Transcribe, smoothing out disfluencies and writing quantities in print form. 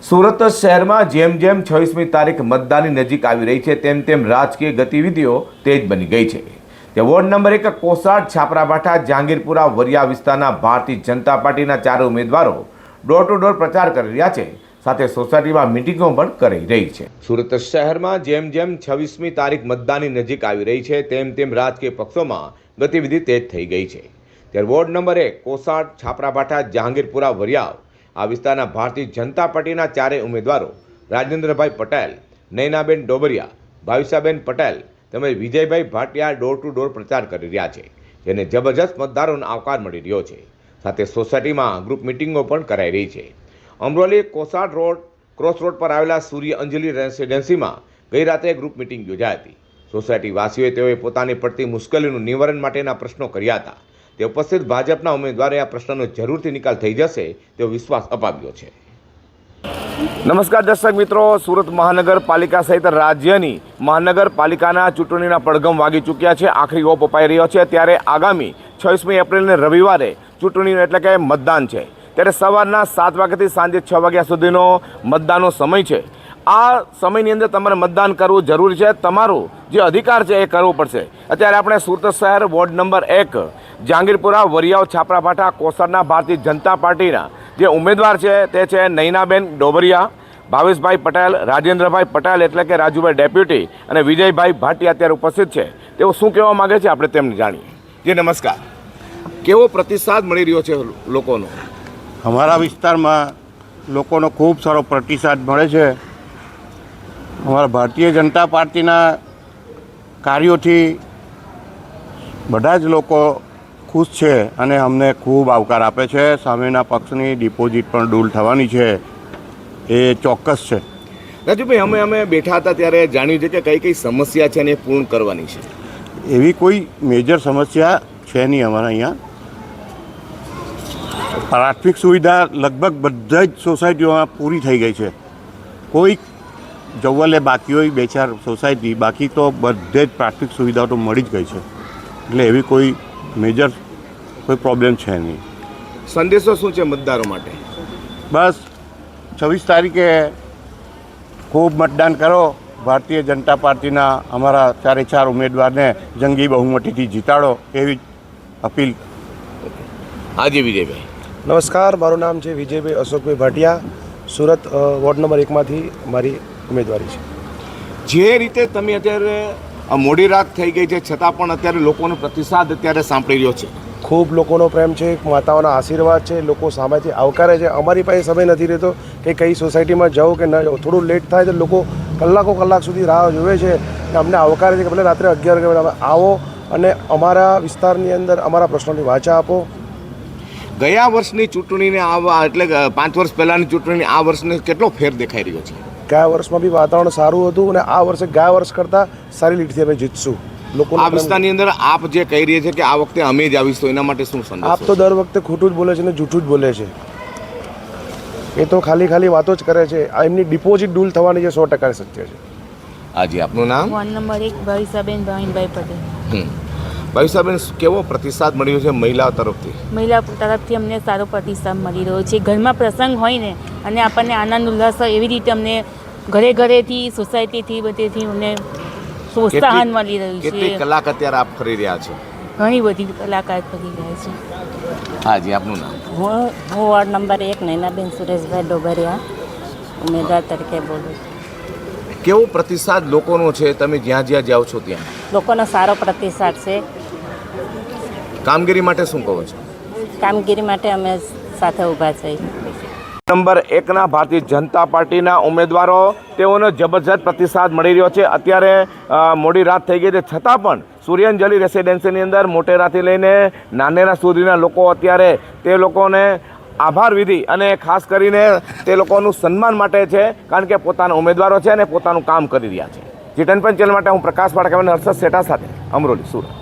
સુરત શહેરમાં જેમ જેમ 26મી તારીખ મતદાનની નજીક આવી રહી છે તેમ તેમ રાજકીય ગતિવિધિઓ તેજ બની ગઈ છે. તે વોર્ડ નંબર 1 કોસાડ, છાપરાભાઠા, જહાંગીરપુરા, વરિયા વિસ્તારના ભારતીય જનતા પાર્ટીના 4 ઉમેદવારો ડોર ટુ ડોર પ્રચાર કરી રહ્યા છે. સાથે સોસાયટીમાં મિટિંગો પણ કરી રહી છે. સુરત શહેરમાં જેમ જેમ 26મી તારીખ મતદાનની નજીક આવી રહી છે તેમ તેમ રાજકીય પક્ષોમાં ગતિવિધિ તેજ થઈ ગઈ છે. ત્યારે વોર્ડ નંબર 1 કોસાડ, છાપરાભાઠા, જહાંગીરપુરા, વરિયા આ વિસ્તારના ભારતીય જનતા પાર્ટીના 4 ઉમેદવારો રાજેન્દ્રભાઈ પટેલ, નૈનાબેન ડોબરિયા, ભાવિસાબેન પટેલ તેમજ Vijaybhai Bhatia door to door પ્રચાર કરી રહ્યા છે, જેને જબરજસ્ત મતદારોનો આવકાર મળી રહ્યો છે. સાથે સોસાયટીમાં ગ્રુપ મિટિંગો પણ કરાઈ રહી છે. Amroli Kosad road cross road પર આવેલા સૂર્ય અંજલિ રેસિડેન્સીમાં ગઈ રાત્રે ગ્રુપ મિટિંગ યોજાઈ હતી. સોસાયટી વાસીઓએ તેઓએ પોતાની પડતી મુશ્કેલીનું નિવારણ માટેના પ્રશ્નો કર્યા હતા. તે ઉપસ્થિત ભાજપના ઉમેદવારે આ પ્રશ્નનો જરૂરથી નિકાલ થઈ જશે તેવો વિશ્વાસ અપાવ્યો છે. નમસ્કાર દર્શક મિત્રો, સુરત મહાનગરપાલિકા સહિત રાજ્યની મહાનગરપાલિકાના ચૂંટણીના પડઘમ વાગી ચૂક્યા છે. આખરી ઓપ અપાઈ રહ્યો છે. ત્યારે આગામી 26મી એપ્રિલને રવિવારે ચૂંટણીનું એટલે કે મતદાન છે. ત્યારે સવારના 7 વાગ્યાથી સાંજે 6 વાગ્યા સુધીનો મતદાનનો સમય છે. આ સમયની અંદર તમારે મતદાન કરવું જરૂરી છે. તમારું જે અધિકાર છે એ કરવું પડશે. અત્યારે આપણે સુરત શહેર વોર્ડ નંબર 1 જહાંગીરપુરા, વરિયાવ, છાપરાભાઠા, કોસાડના ભારતીય જનતા પાર્ટીના જે ઉમેદવાર છે તે છે નૈનાબેન ડોબરિયા, ભાવેશભાઈ પટેલ, રાજેન્દ્રભાઈ પટેલ એટલે કે રાજુભાઈ ડેપ્યુટી અને વિજયભાઈ ભાટિયા અત્યારે ઉપસ્થિત છે. તેઓ શું કહેવા માગે છે આપણે તેમને જાણીએ. જી નમસ્કાર. કેવો પ્રતિસાદ મળી રહ્યો છે લોકોનો? અમારા વિસ્તારમાં લોકોનો ખૂબ સારો પ્રતિસાદ મળે છે. અમારા ભારતીય જનતા પાર્ટીના કાર્યોથી બધા જ લોકો ખુશ છે અને અમને ખૂબ આવકાર આપે છે. સામેના પક્ષની ડિપોઝિટ પણ દૂર થવાની છે એ ચોક્કસ છે. રાજુભાઈ, અમે બેઠા હતા ત્યારે જાણ્યું છે કે કઈ કઈ સમસ્યા છે અને એ પૂર્ણ કરવાની છે. એવી કોઈ મેજર સમસ્યા છે નહીં અમારા અહીંયા. પ્રાથમિક સુવિધા લગભગ બધા જ સોસાયટીઓમાં પૂરી થઈ ગઈ છે. કોઈ જવલે બાકી હોય 2-4 સોસાયટી, બાકી તો બધે જ પ્રાથમિક સુવિધાઓ તો મળી જ ગઈ છે. એટલે એવી કોઈ મેજર કોઈ પ્રોબ્લેમ છે નહીં. સંદેશો શું છે મતદારો માટે? બસ 26 તારીખે ખૂબ મતદાન કરો. ભારતીય જનતા પાર્ટીના અમારા 4 ઉમેદવારને જંગી બહુમતીથી જીતાડો એવી અપીલ. આજે વિજયભાઈ. નમસ્કાર, મારું નામ છે વિજયભાઈ અશોકભાઈ ભાટિયા. સુરત વોર્ડ નંબર 1માંથી મારી ઉમેદવારી છે. જે રીતે તમે અત્યારે મોડી રાત થઈ ગઈ છે છતાં પણ અત્યારે લોકોનો પ્રતિસાદ અત્યારે સાંભળી રહ્યો છે. ખૂબ લોકોનો પ્રેમ છે, માતાઓના આશીર્વાદ છે, લોકો સામેથી આવકારે છે. અમારી પાસે સમય નથી રહેતો કે કઈ સોસાયટીમાં જાઉં કે ન જાઉં. થોડું લેટ થાય તો લોકો કલાક સુધી રાહ જોવે છે અને અમને આવકારે છે કે ભલે રાત્રે 11 વાગે આવો અને અમારા વિસ્તારની અંદર અમારા પ્રશ્નોની વાચા આપો. ગયા વર્ષની ચૂંટણીને એટલે 5 વર્ષ પહેલાંની ચૂંટણીને આ વર્ષને કેટલો ફેર દેખાઈ રહ્યો છે? ગયા વર્ષમાં બી વાતાવરણ સારું હતું અને આ વર્ષે ગયા વર્ષ કરતાં સારી લીડથી અમે જીતશું. લોકો આ વિસ્તારની અંદર આપ જે કહી રહ્યા છે કે આ વખતે અમે જ આવીશું, એના માટે શું સંદેશ? આપ તો દર વખતે ખોટું જ બોલે છે અને જૂઠું જ બોલે છે. એ તો ખાલી વાતો જ કરે છે. આ એમની ડિપોઝિટ ડૂલ થવાની છે 100% સત્ય છે. હાજી, આપનું નામ? વોર્ડ નંબર 1 ભાવિસાબેન ભાવિનભાઈ પટેલ. ભાવિસાબેન, કેવો પ્રતિસાદ મળ્યો છે મહિલાઓ તરફથી? મહિલા તરફથી અમને સારો પ્રતિસાદ મળી રહ્યો છે. ઘરમાં પ્રસંગ હોય ને અને આપણને આનંદ ઉલ્લાસ હોય એવી રીતે અમને ઘરેથી સોસાયટીથી બધેથી અમને પ્રોત્સાહન મળી રહ્યું છે. કેટલી કલાક અત્યારે આપ ફરી રહ્યા છો? ઘણી બધી કલાકાર ફરી રહ્યા છે. હાજી, આપનું નામ? હું વોર્ડ નંબર 1 નૈનાબેન સુરેશભાઈ ડોબરિયા ઉમેદવાર તરીકે બોલું. કેવો પ્રતિસાદ લોકોનો છે તમે જ્યાં જ્યાં જાઓ છો ત્યાં? લોકોનો સારો પ્રતિસાદ છે. કામગીરી માટે શું કહો છો? કામગીરી માટે અમે સાથે ઊભા છીએ. નંબર 1ના ભારતીય જનતા પાર્ટીના ઉમેદવારો, તેઓનો જબરજસ્ત પ્રતિસાદ મળી રહ્યો છે. અત્યારે મોડી રાત થઈ ગઈ છે છતાં પણ સૂર્યાંજલિ રેસિડેન્સીની અંદર મોટેરાથી લઈને નાનેરા સુધીના લોકો અત્યારે તે લોકોને આભાર વિધિ અને ખાસ કરીને તે લોકોનું સન્માન માટે છે, કારણ કે પોતાના ઉમેદવારો છે અને પોતાનું કામ કરી રહ્યા છે. જી10 ચેનલ માટે હું પ્રકાશ પાઠક અને હર્ષદ શેઠા સાથે અમરોલી, સુરત.